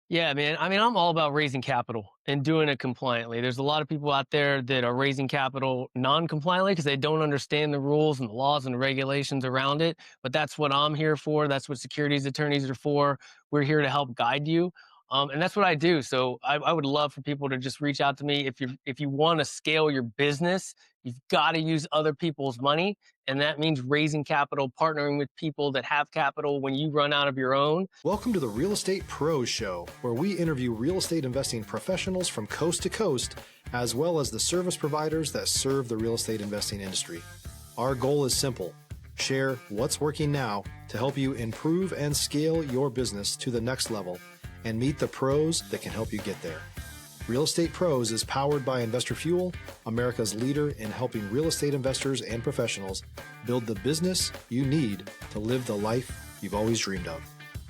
Yeah, man. I mean, I'm all about raising capital and doing it compliantly. There's a lot of people out there that are raising capital non-compliantly because they don't understand the rules and the laws and the regulations around it. But that's what I'm here for. That's what securities attorneys are for. We're here to help guide you. And that's what I do. So I would love for people to just reach out to me if you want to scale your business. You've got to use other people's money, and that means raising capital, partnering with people that have capital when you run out of your own. Welcome to the Real Estate Pros Show, where we interview real estate investing professionals from coast to coast, as well as the service providers that serve the real estate investing industry. Our goal is simple: share what's working now to help you improve and scale your business to the next level and meet the pros that can help you get there. Real Estate Pros is powered by Investor Fuel, America's leader in helping real estate investors and professionals build the business you need to live the life you've always dreamed of.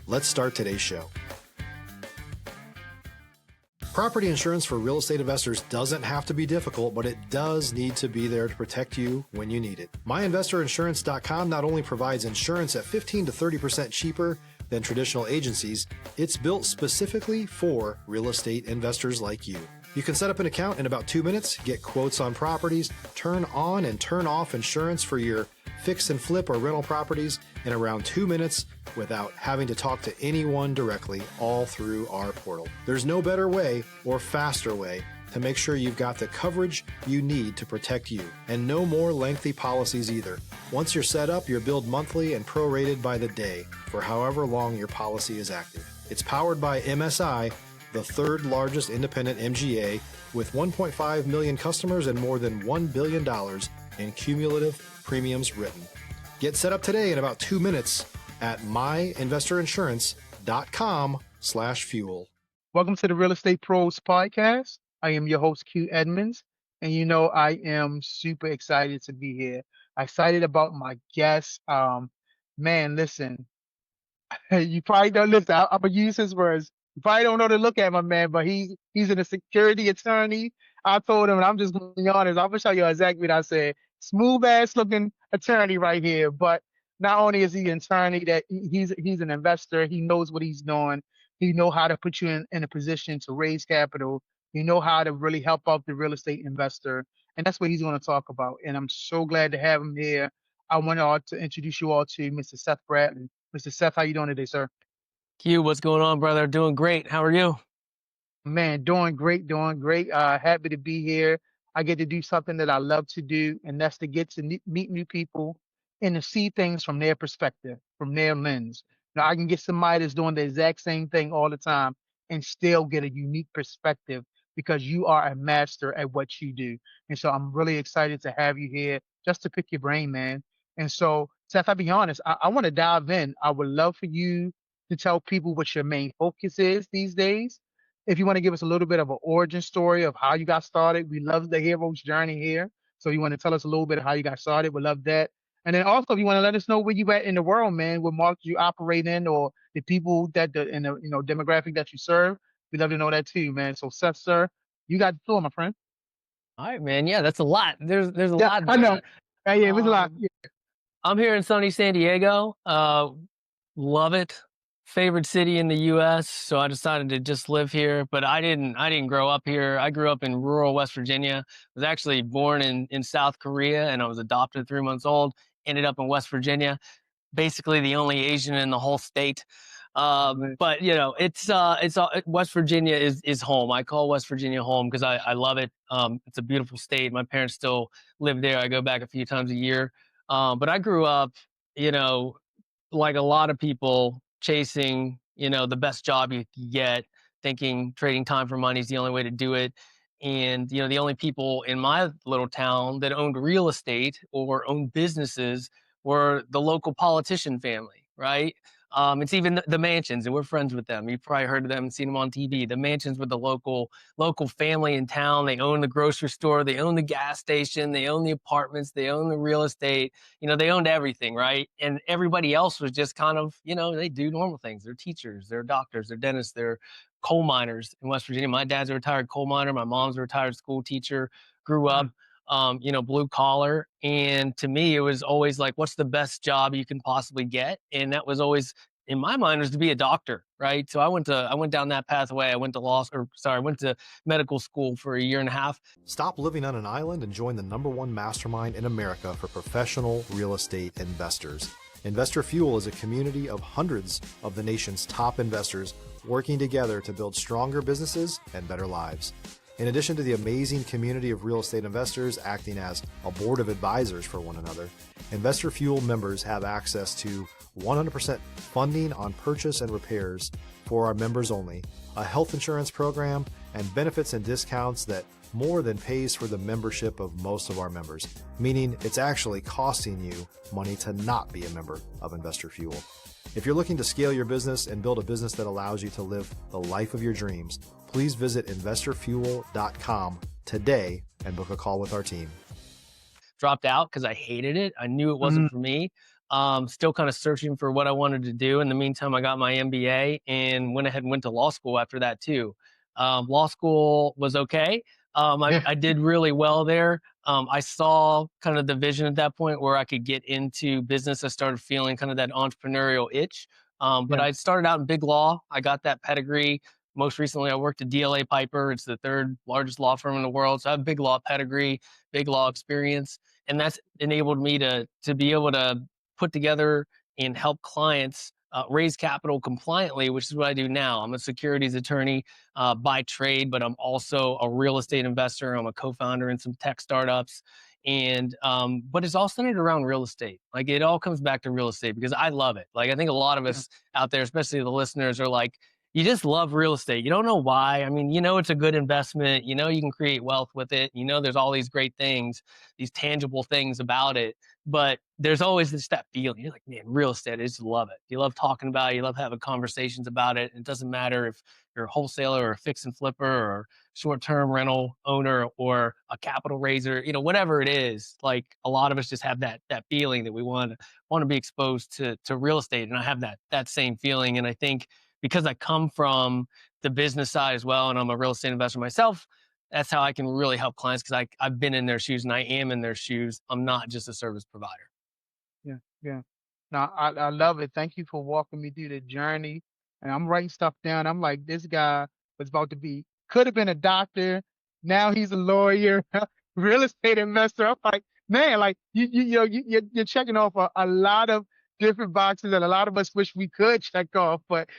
Let's start today's show. Property insurance for real estate investors doesn't have to be difficult, but it does need to be there to protect you when you need it. MyInvestorInsurance.com not only provides insurance at 15 to 30% cheaper than traditional agencies, it's built specifically for real estate investors like you. You can set up an account in about 2 minutes, get quotes on properties, turn on and turn off insurance for your fix and flip or rental properties in around 2 minutes without having to talk to anyone directly, all through our portal. There's no better way or faster way to make sure you've got the coverage you need to protect you, and no more lengthy policies either. Once you're set up, you're billed monthly and prorated by the day for however long your policy is active. It's powered by MSI, the third largest independent MGA, with 1.5 million customers and more than $1 billion in cumulative premiums written. Get set up today in about 2 minutes at myinvestorinsurance.com/fuel. Welcome to the Real Estate Pros Podcast. I am your host, Q Edmonds, and I am super excited to be here. Excited about my guest. Man, listen, you probably don't listen. I'm gonna use his words. You probably don't know to look at my man, but he's a security attorney. I told him, and I'm just gonna be honest. I'm gonna show you exactly what I said. Smooth ass looking attorney right here. But not only is he an attorney, that he's an investor. He knows what he's doing. He know how to put you in a position to raise capital. He know how to really help out the real estate investor, and that's what he's going to talk about. And I'm so glad to have him here. I want to introduce you all to Mr. Seth Bradley. Mr. Seth, how you doing today, sir? Q, what's going on, brother? Doing great. How are you? Man, doing great, doing great. Happy to be here. I get to do something that I love to do, and that's to get to meet new people and to see things from their perspective, from their lens. Now, I can get somebody that's doing the exact same thing all the time and still get a unique perspective because you are a master at what you do. And so I'm really excited to have you here just to pick your brain, man. And so, Seth, I'll be honest, I want to dive in. I would love for you to tell people what your main focus is these days. If you want to give us a little bit of an origin story of how you got started, we love the hero's journey here. So you want to tell us a little bit of how you got started, we love that. And then also, if you want to let us know where you at in the world, man, what markets you operate in, or the people in the demographic that you serve, we'd love to know that too, man. So Seth, sir, you got the floor, my friend. All right, man. Yeah, that's a lot. There's a Yeah, lot I know. there. Yeah, it was a lot. Um, I'm here in sunny San Diego. Love it. Favorite city in the U.S. So I decided to just live here. But I didn't grow up here. I grew up in rural West Virginia. Was actually born in South Korea, and I was adopted at 3 months old. Ended up in West Virginia, basically the only Asian in the whole state. Man. But West Virginia is home. I call West Virginia home because I love it. It's a beautiful state. My parents still live there. I go back a few times a year. But I grew up, you know, like a lot of people chasing, the best job you could get, thinking trading time for money is the only way to do it. And, the only people in my little town that owned real estate or owned businesses were the local politician family, right? It's even the mansions, and we're friends with them. You've probably heard of them and seen them on TV. The mansions with the local family in town. They own the grocery store, they own the gas station, they own the apartments, they own the real estate. They owned everything, right? And everybody else was just kind of, they do normal things. They're teachers, they're doctors, they're dentists, they're coal miners in West Virginia. My dad's a retired coal miner. My mom's a retired school teacher. Grew up, blue collar. And to me, it was always like, what's the best job you can possibly get? And that was always in my mind was to be a doctor, right? So I went down that pathway. I went to I went to medical school for a year and a half. Stop living on an island and join the #1 mastermind in America for professional real estate investors. Investor Fuel is a community of hundreds of the nation's top investors working together to build stronger businesses and better lives. In addition to the amazing community of real estate investors acting as a board of advisors for one another, Investor Fuel members have access to 100% funding on purchase and repairs for our members only, a health insurance program, and benefits and discounts that more than pays for the membership of most of our members, meaning it's actually costing you money to not be a member of Investor Fuel. If you're looking to scale your business and build a business that allows you to live the life of your dreams, please visit investorfuel.com today and book a call with our team. Dropped out because I hated it. I knew it wasn't for me. Still kind of searching for what I wanted to do. In the meantime, I got my MBA and went ahead and went to law school after that too. Law school was okay. Yeah. I did really well there. I saw kind of the vision at that point where I could get into business. I started feeling kind of that entrepreneurial itch. But Yeah. I started out in big law. I got that pedigree. Most recently, I worked at DLA Piper. It's the third largest law firm in the world. So I have big law pedigree, big law experience, and that's enabled me to be able to put together and help clients raise capital compliantly, which is what I do now. I'm a securities attorney by trade, but I'm also a real estate investor. I'm a co-founder in some tech startups, and but it's all centered around real estate. Like it all comes back to real estate because I love it. Like I think a lot of Yeah. us out there, especially the listeners, are like, you just love real estate. You don't know why. I mean, you know, it's a good investment. You know, you can create wealth with it. You know, there's all these great things, these tangible things about it. But there's always this that feeling. You're like, man, real estate, I just love it. You love talking about it. You love having conversations about it. It doesn't matter if you're a wholesaler or a fix and flipper or short-term rental owner or a capital raiser, you know, whatever it is. Like a lot of us just have that feeling that we want to be exposed to real estate. And I have that same feeling. And I think because I come from the business side as well, and I'm a real estate investor myself, that's how I can really help clients because I've been in their shoes and I am in their shoes. I'm not just a service provider. Yeah. Yeah. No, I love it. Thank you for walking me through the journey. And I'm writing stuff down. I'm like, this guy was about to be, could have been a doctor. Now he's a lawyer, real estate investor. I'm like, man, like you know, you're checking off a lot of different boxes that a lot of us wish we could check off. But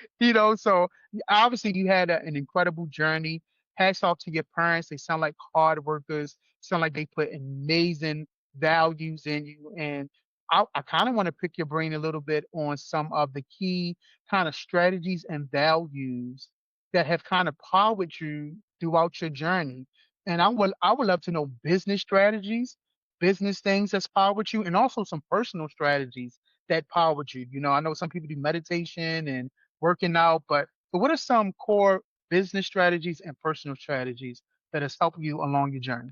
so obviously you had an incredible journey. Hats off to your parents. They sound like hard workers. Sound like they put amazing values in you. And I kind of want to pick your brain a little bit on some of the key kind of strategies and values that have kind of powered you throughout your journey. And I would love to know business strategies, business things that's powered you, and also some personal strategies that powered you. I know some people do meditation and working out, but what are some core business strategies and personal strategies that has helped you along your journey?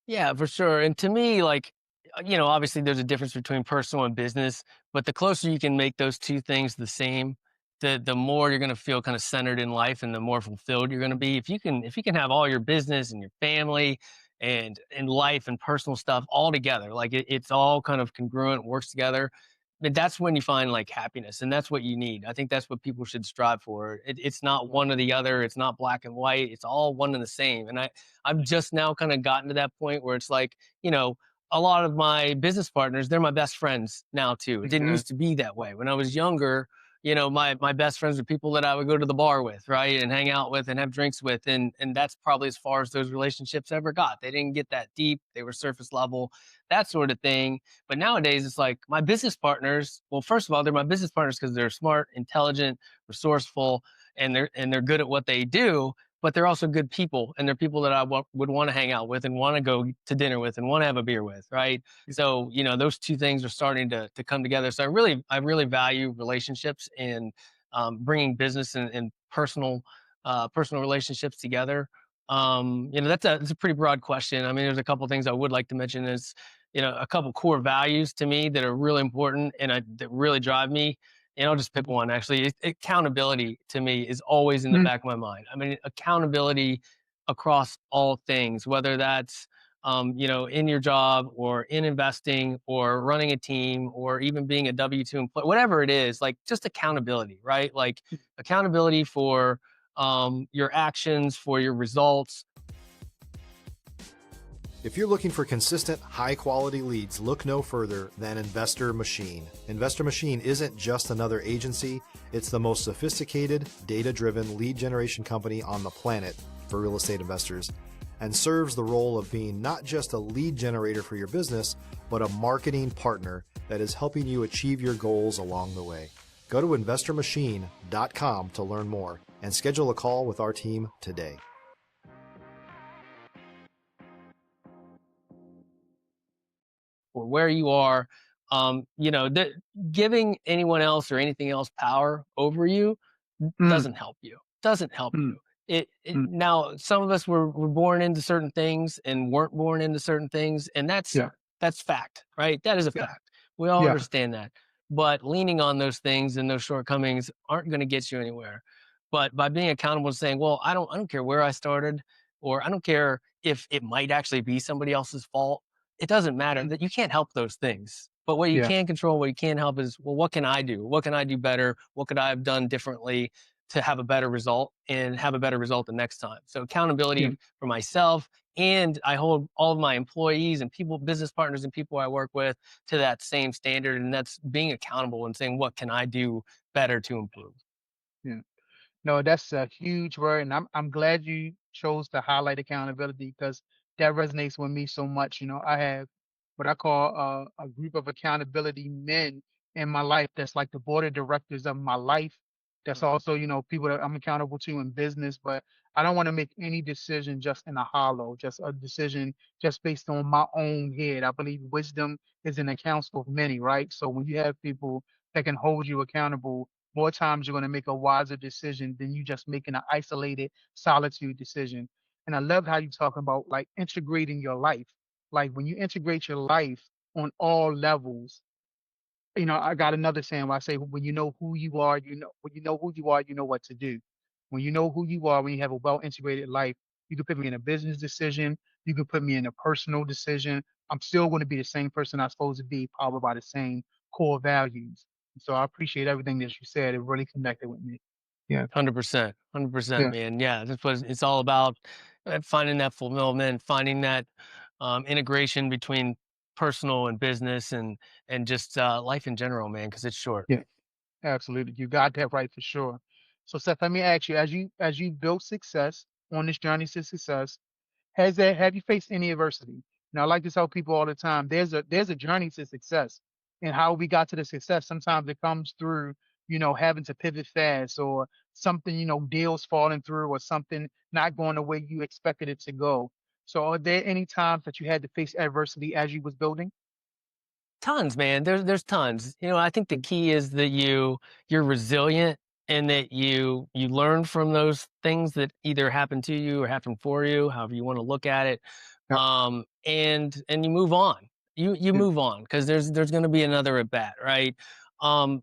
Yeah, for sure. And to me, like, obviously there's a difference between personal and business, but the closer you can make those two things the same, the more you're going to feel kind of centered in life and the more fulfilled you're going to be. If you can have all your business and your family and life and personal stuff all together, like it's all kind of congruent, works together, then that's when you find like happiness, and that's what you need. I think that's what people should strive for. It's not one or the other. It's not black and white. It's all one and the same. And I've just now kind of gotten to that point where it's like, a lot of my business partners, they're my best friends now too. It didn't Okay. used to be that way. When I was younger, my best friends were people that I would go to the bar with, right? And hang out with and have drinks with. And that's probably as far as those relationships ever got. They didn't get that deep. They were surface level, that sort of thing. But nowadays it's like my business partners, well, first of all, they're my business partners because they're smart, intelligent, resourceful, and they're good at what they do, but they're also good people, and they're people that would want to hang out with and want to go to dinner with and want to have a beer with, right? So those two things are starting to come together. So I really value relationships and bringing business and personal relationships together. That's a pretty broad question. I mean, there's a couple things I would like to mention is a couple core values to me that are really important and that really drive me. And I'll just pick one actually. Accountability to me is always in the Mhm. back of my mind. I mean, accountability across all things, whether that's in your job or in investing or running a team or even being a W-2 employee, whatever it is, like just accountability, right? Like accountability for your actions, for your results. If you're looking for consistent, high-quality leads, look no further than Investor Machine. Investor Machine isn't just another agency, it's the most sophisticated, data-driven lead generation company on the planet for real estate investors, and serves the role of being not just a lead generator for your business, but a marketing partner that is helping you achieve your goals along the way. Go to investormachine.com to learn more and schedule a call with our team today. Or where you are, giving anyone else or anything else power over you Mm, doesn't help you. Doesn't help mm, you. It mm. now some of us were born into certain things and weren't born into certain things, and Yeah, that's fact, right? That is a yeah, fact. We all yeah, understand that. But leaning on those things and those shortcomings aren't going to get you anywhere. But by being accountable and saying, well, I don't care where I started, or I don't care if it might actually be somebody else's fault. It doesn't matter mm, that you can't help those things. But what you yeah, can control, what you can help is, well, what can I do? What can I do better? What could I have done differently to have a better result and have a better result the next time? So yeah, accountability for myself, and I hold all of my employees and people, business partners and people I work with to that same standard. And that's being accountable and saying, what can I do better to improve? yeah. No, that's a huge word, and I'm glad you chose to highlight accountability because that resonates with me so much. I have what I call a group of accountability men in my life. That's like the board of directors of my life. That's Mm. also, people that I'm accountable to in business. But I don't want to make any decision just in a hollow, just a decision just based on my own head. I believe wisdom is in the counsel of many, right? So when you have people that can hold you accountable more times you're going to make a wiser decision than you just making an isolated solitude decision. And I love how you talk about like integrating your life. Like when you integrate your life on all levels, I got another saying where I say when you know who you are, when you know who you are, you know what to do. When you know who you are, when you have a well integrated life, you can put me in a business decision, you can put me in a personal decision. I'm still going to be the same person I'm supposed to be, powered by the same core values. So I appreciate everything that you said. It really connected with me. Yeah. 100%, 100%, Yeah. man. Yeah, that's what it's all about. Finding that fulfillment, finding that integration between personal and business and just life in general, man, because it's short. Yeah. Absolutely. You got that right for sure. So Seth, let me ask you, as you build success on this journey to success, have you faced any adversity? Now, I like to tell people all the time, there's a journey to success, and how we got to the success. Sometimes it comes through, having to pivot fast, or something, deals falling through, or something not going the way you expected it to go. So, are there any times that you had to face adversity as you was building? Tons, man. There's tons. I think the Mm. key is that you're resilient and that you learn from those things that either happen to you or happen for you, however you want to look at it. Yeah, And you move on. You yeah, move on because there's going to be another at bat, right? Um,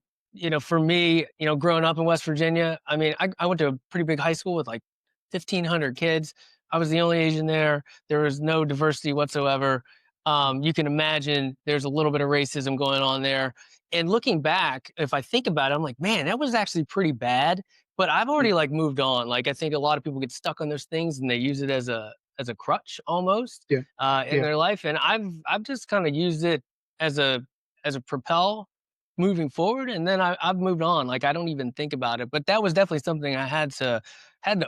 for me, growing up in West Virginia, I mean, I went to a pretty big high school with like 1,500 kids. I was the only Asian there. There was no diversity whatsoever. mm, You can imagine there's a little bit of racism going on there. And looking back, if I think about it, I'm like, man, that was actually pretty bad. But I've yeah, already like moved on. Like I think a lot of people get stuck on those things and they use it as a crutch almost yeah, in yeah, their life. And I've just kind of used it as a propel moving forward. And then I've moved on. Like I don't even think about it. But that was definitely something I had to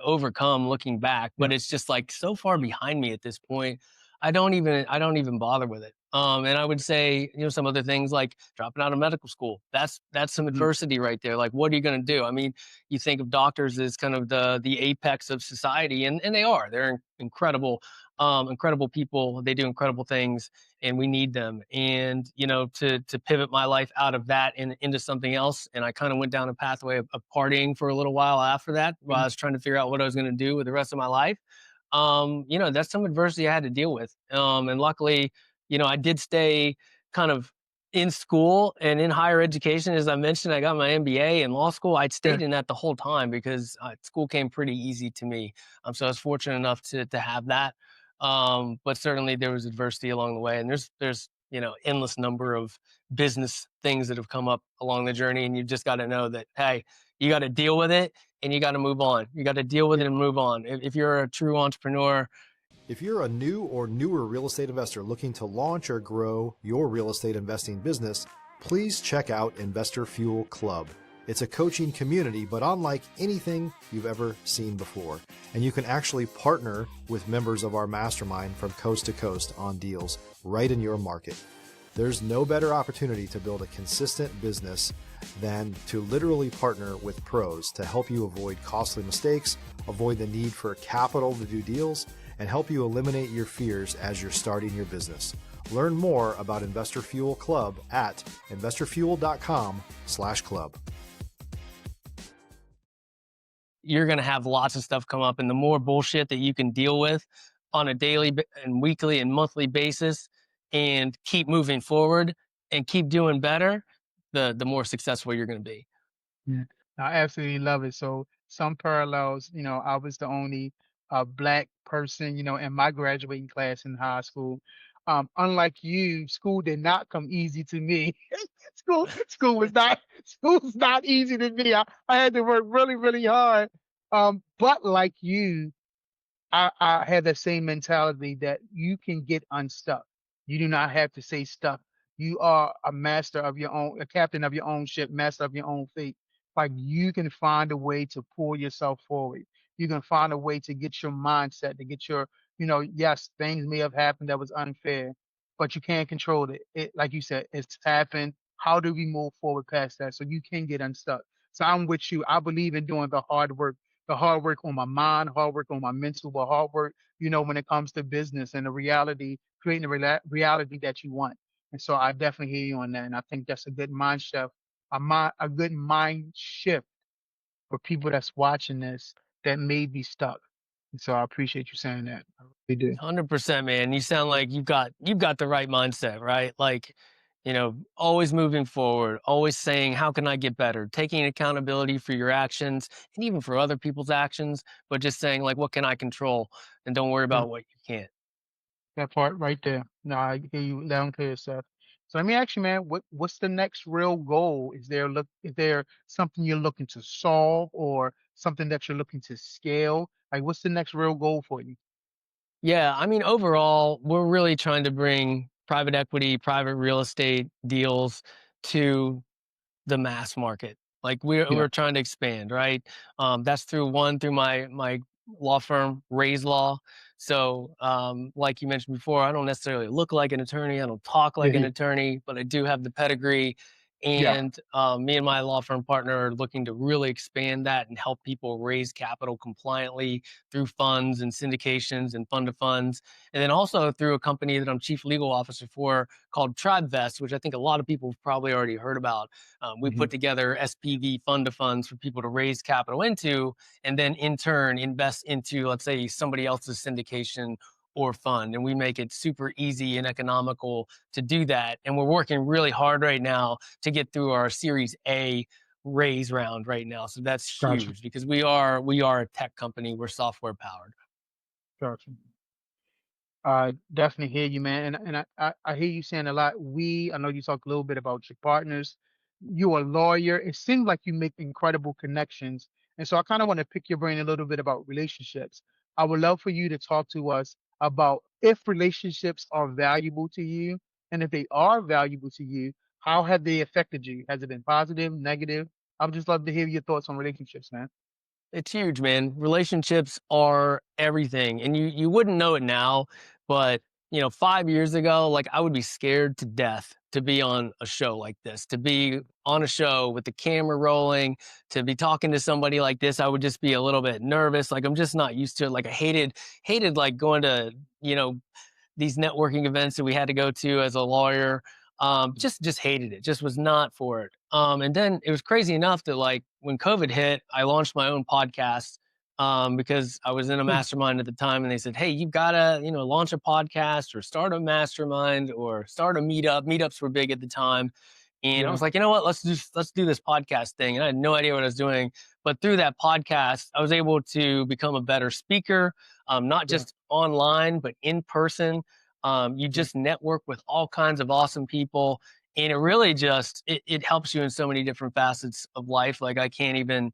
overcome looking back. yeah, But it's just like so far behind me at this point I don't even bother with it. And I would say, some other things like dropping out of medical school. That's some mhm, adversity right there. Like, what are you going to do? I mean, you think of doctors as kind of the apex of society, and they are. They're incredible, incredible people. They do incredible things, and we need them. And to pivot my life out of that and into something else, and I kind of went down a pathway of partying for a little while after that, while I mhm, was trying to figure out what I was going to do with the rest of my life. That's some adversity I had to deal with. And luckily, I did stay kind of in school and in higher education. As I mentioned, I got my MBA in law school. I'd yeah, stayed in that the whole time because school came pretty easy to me. So I was fortunate enough to have that. But certainly there was adversity along the way, and there's endless number of business things that have come up along the journey, and you just got to know that, hey, you got to deal with it and you got to move on. You got to deal with Yeah. it and move on. If you're a true entrepreneur. If you're a new or newer real estate investor looking to launch or grow your real estate investing business, please check out Investor Fuel Club. It's a coaching community, but unlike anything you've ever seen before. And you can actually partner with members of our mastermind from coast to coast on deals right in your market. There's no better opportunity to build a consistent business than to literally partner with pros to help you avoid costly mistakes, avoid the need for capital to do deals, and help you eliminate your fears as you're starting your business. Learn more about Investor Fuel Club at investorfuel.com/club. You're going to have lots of stuff come up, and the more bullshit that you can deal with on a daily and weekly and monthly basis and keep moving forward and keep doing better, the more successful you're going to be. Yeah, I absolutely love it. So some parallels, I was the only black person, in my graduating class in high school. Unlike you, school did not come easy to me. School was not easy to me. I had to work really, really hard. But like you, I have that same mentality that you can get unstuck. You do not have to stay stuck. You are a master of your own, a captain of your own ship, master of your own fate. Like you can find a way to pull yourself forward. You can find a way to get your mindset, to get your, yes, things may have happened that was unfair, but you can't control it. Like you said, it's happened. How do we move forward past that? So you can get unstuck. So I'm with you. I believe in doing the hard work on my mind, hard work on my mental, but hard work, when it comes to business and the reality, creating the reality that you want. And so I definitely hear you on that. And I think that's a good mind shift, a good mind shift for people that's watching this that may be stuck. And so I appreciate you saying that. I really do. 100%, man. You sound like you've got the right mindset, right? Like, always moving forward, always saying, how can I get better? Taking accountability for your actions and even for other people's actions, but just saying, like, what can I control? And don't worry Yeah, about what you can't. that part right there. No, I hear you loud and clear, Seth. So let me ask you, man, what's the next real goal? Is there something you're looking to solve or something that you're looking to scale? Like what's the next real goal for you? Yeah, I mean, overall, we're really trying to bring private equity, private real estate deals to the mass market. Like Yeah. we're trying to expand, right? That's through my law firm, Raise Law. So, like you mentioned before, I don't necessarily look like an attorney. I don't talk like an Yeah. attorney, but I do have the pedigree. Yeah. And me and my law firm partner are looking to really expand that and help people raise capital compliantly through funds and syndications and fund of funds. And then also through a company that I'm chief legal officer for called TribeVest, which I think a lot of people have probably already heard about. We Hmm. put together SPV fund of funds for people to raise capital into, and then in turn invest into, let's say, somebody else's syndication or fund. And we make it super easy and economical to do that. And we're working really hard right now to get through our Series A raise round right now. So that's Gotcha. huge because we are a tech company. We're software powered. Gotcha. I definitely hear you, man. And I hear you saying a lot. I know you talked a little bit about your partners. You're a lawyer. It seems like you make incredible connections. And so I kind of want to pick your brain a little bit about relationships. I would love for you to talk to us about if relationships are valuable to you. And if they are valuable to you, how have they affected you? Has it been positive, negative? I would just love to hear your thoughts on relationships, man. It's huge, man. Relationships are everything. And you wouldn't know it now, but 5 years ago, like I would be scared to death to be on a show like this, to be on a show with the camera rolling, to be talking to somebody like this. I would just be a little bit nervous. Like I'm just not used to it. Like I hated like going to, you know, these networking events that we had to go to as a lawyer. Just hated it. Just was not for it. And then it was crazy enough that like when COVID hit, I launched my own podcast because I was in a Hmm. mastermind at the time, and they said, "Hey, you've got to launch a podcast or start a mastermind or start a meetup." Meetups were big at the time, And I Yeah. was like, you know what, let's do this podcast thing. And I had no idea what I was doing, but through that podcast, I was able to become a better speaker, not Yeah. just online, but in person. You Yeah. just network with all kinds of awesome people, and it really just it helps you in so many different facets of life. Like I can't even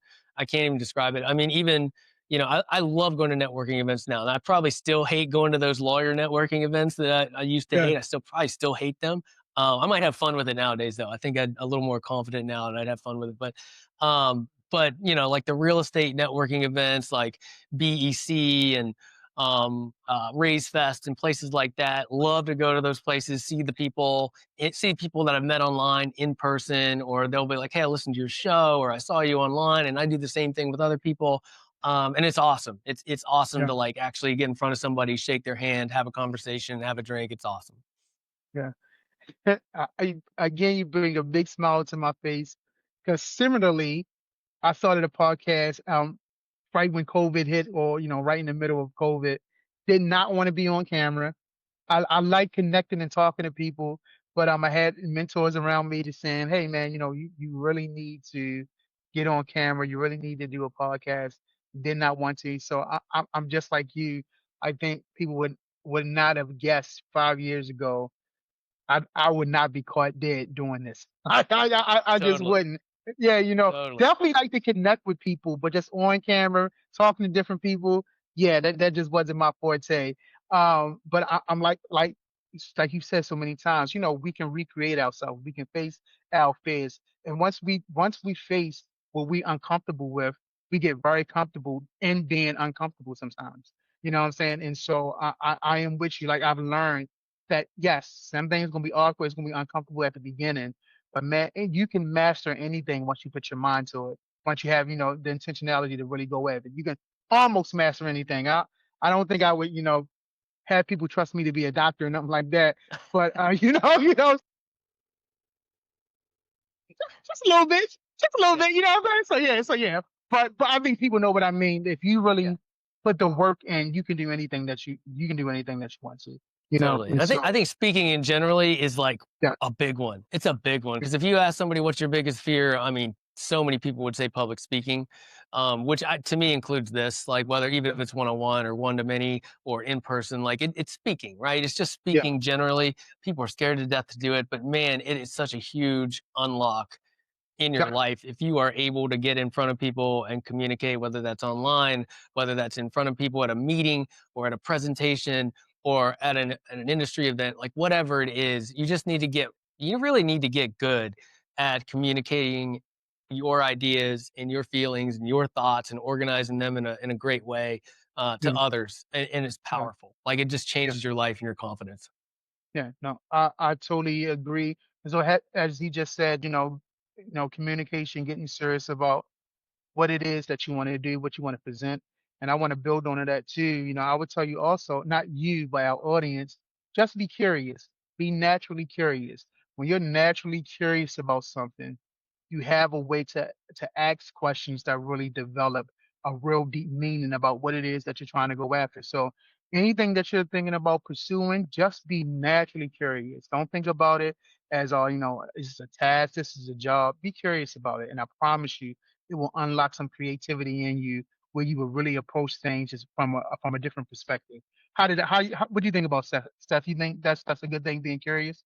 describe it. I mean, even I love going to networking events now, and I probably still hate going to those lawyer networking events that I used to Yeah. hate. I still probably still hate them. I might have fun with it nowadays, though. I think I'm a little more confident now, and I'd have fun with it. But like the real estate networking events, like BEC and Raise Fest and places like that. Love to go to those places, see the people, see people that I've met online in person, or they'll be like, "Hey, I listened to your show," or "I saw you online," and I do the same thing with other people. And it's awesome. It's awesome Yeah. to like actually get in front of somebody, shake their hand, have a conversation, have a drink. It's awesome. Yeah. Again, you bring a big smile to my face because similarly, I started a podcast right when COVID hit, or right in the middle of COVID. Did not want to be on camera. I like connecting and talking to people, but I had mentors around me just saying, "Hey, man, you really need to get on camera. You really need to do a podcast." Did not want to, so I'm just like you. I think people would not have guessed 5 years ago I would not be caught dead doing this. I just Totally, wouldn't. Yeah, totally. definitely like to connect with people, but just on camera, talking to different people, yeah, that just wasn't my forte. But I'm like you said so many times, we can recreate ourselves, we can face our fears, and once we face what we uncomfortable with, we get very comfortable in being uncomfortable sometimes. You know what I'm saying? And so I am with you. Like I've learned that yes, some things gonna be awkward, it's gonna be uncomfortable at the beginning, but man, you can master anything once you put your mind to it. Once you have, the intentionality to really go at it, you can almost master anything. I don't think I would, have people trust me to be a doctor or nothing like that. But just a little bit, just a little Yeah, bit, you know what I'm saying? So yeah. But I think people know what I mean. If you yeah. really put the work in, you can do anything you can do anything that you want to, Totally. and And I so think speaking in generally is like yeah, a big one. It's a big one because if you ask somebody what's your biggest fear, I mean, so many people would say public speaking, which to me includes this, like whether even if it's one on one or one to many or in person, like it's speaking, right? It's just yeah, speaking generally. People are scared to death to do it, but man, it is such a huge unlock in your yeah, life if you are able to get in front of people and communicate, whether that's online, whether that's in front of people at a meeting or at a presentation or at an industry event, like whatever it is, you really need to get good at communicating your ideas and your feelings and your thoughts and organizing them in a great way to yeah, others. And it's yeah, powerful. Like it just yeah. changes your life and your confidence. Yeah, no, I totally agree. And so, as he just said, communication, getting serious about what it is that you want to do, what you want to present. And I want to build on that too. I would tell you also, not you, but our audience, just be curious, be naturally curious. When you're naturally curious about something, you have a way to ask questions that really develop a real deep meaning about what it is that you're trying to go after. So anything that you're thinking about pursuing, just be naturally curious. Don't think about it as is this a task, this is a job. Be curious about it. And I promise you, it will unlock some creativity in you where you will really approach things just from a different perspective. What do you think about Steph? Steph, you think that's a good thing, being curious?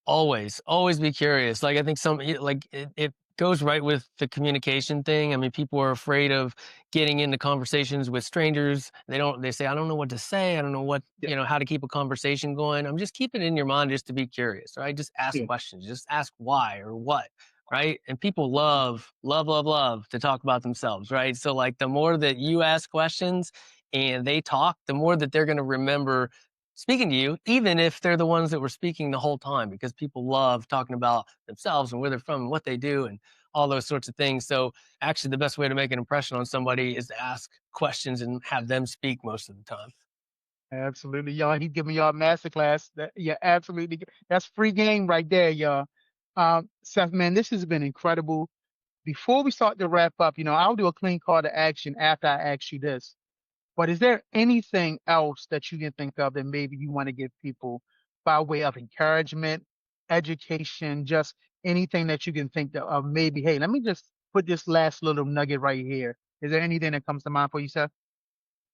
Always, always be curious. Like I think like it goes right with the communication thing. I mean, people are afraid of getting into conversations with strangers. They say, I don't know what to say. I don't know Yeah, how to keep a conversation going. I'm just keeping it in your mind just to be curious, right? Just ask yeah, questions. Just ask why or what, right? And people love, love, love, love to talk about themselves, right? So like the more that you ask questions and they talk, the more that they're going to remember speaking to you, even if they're the ones that were speaking the whole time, because people love talking about themselves and where they're from and what they do and all those sorts of things. So, actually, the best way to make an impression on somebody is to ask questions and have them speak most of the time. absolutely, y'all. He's giving y'all a master class. Yeah, absolutely. That's free game right there, y'all. Seth, man, this has been incredible. Before we start to wrap up, I'll do a clean call to action after I ask you this. But is there anything else that you can think of that maybe you want to give people by way of encouragement, education, just anything that you can think of. Maybe, hey, let me just put this last little nugget right here. Is there anything that comes to mind for you, Seth?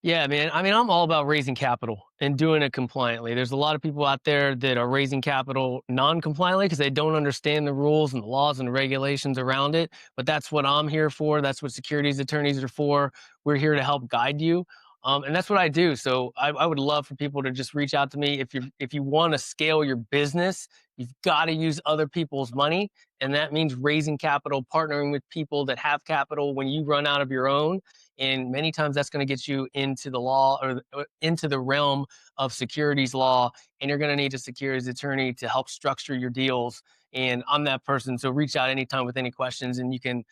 Yeah, man. I mean, I'm all about raising capital and doing it compliantly. There's a lot of people out there that are raising capital non-compliantly because they don't understand the rules and the laws and the regulations around it. But that's what I'm here for. That's what securities attorneys are for. We're here to help guide you. And that's what I do. So I would love for people to just reach out to me if you want to scale your business. You've got to use other people's money, and that means raising capital, partnering with people that have capital when you run out of your own. And many times that's going to get you into the law or into the realm of securities law. And you're going to need a securities attorney to help structure your deals. And I'm that person. So reach out anytime with any questions, and you can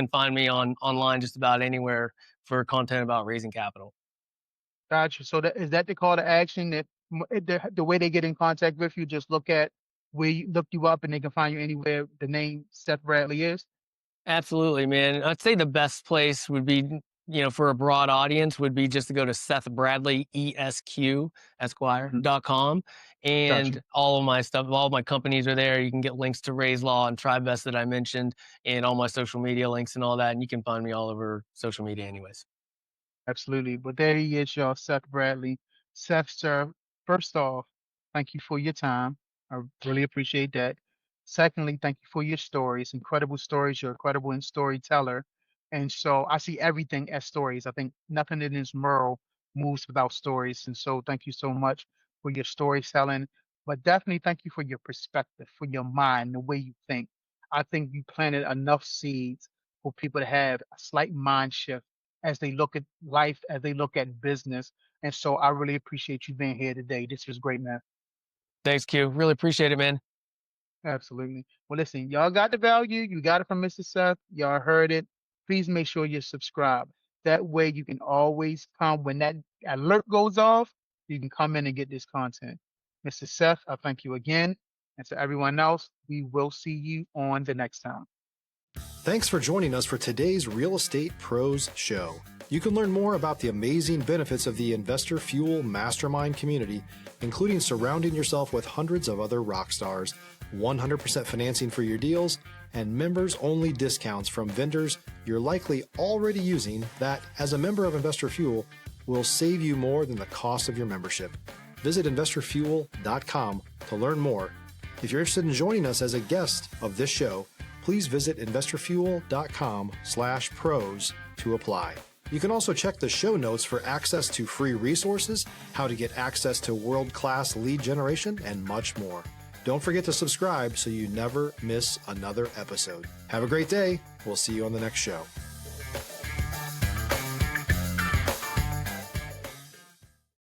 find me online just about anywhere for content about raising capital. Gotcha. So is that the call to action? That the way they get in contact with you, just look at where you look you up, and they can find you anywhere the name Seth Bradley is. Absolutely, man. I'd say the best place would be, for a broad audience would be just to go to Seth Bradley, ESQ, Mhm. Esquire.com. Gotcha. And all of my stuff, all of my companies are there. You can get links to Raise Law and TribeVest that I mentioned, and all my social media links and all that. And you can find me all over social media anyways. Absolutely. But there he is, y'all, Seth Bradley. Seth, sir, first off, thank you for your time. I really appreciate that. Secondly, thank you for your stories, incredible stories. You're incredible in storyteller. And so I see everything as stories. I think nothing in this world moves without stories. And so thank you so much for your storytelling. But definitely thank you for your perspective, for your mind, the way you think. I think you planted enough seeds for people to have a slight mind shift as they look at life, as they look at business. And so I really appreciate you being here today. This was great, man. Thanks, Q. Really appreciate it, man. Absolutely. Well, listen, y'all got the value. You got it from Mr. Seth. Y'all heard it. Please make sure you subscribe. That way you can always come when that alert goes off, you can come in and get this content. Mr. Seth, I thank you again. And to everyone else, we will see you on the next time. Thanks for joining us for today's Real Estate Pros Show. You can learn more about the amazing benefits of the Investor Fuel Mastermind community, including surrounding yourself with hundreds of other rock stars, 100% financing for your deals, and members-only discounts from vendors you're likely already using that, as a member of Investor Fuel, will save you more than the cost of your membership. Visit investorfuel.com to learn more. If you're interested in joining us as a guest of this show, please visit investorfuel.com/pros to apply. You can also check the show notes for access to free resources, how to get access to world-class lead generation, and much more. Don't forget to subscribe so you never miss another episode. Have a great day. We'll see you on the next show.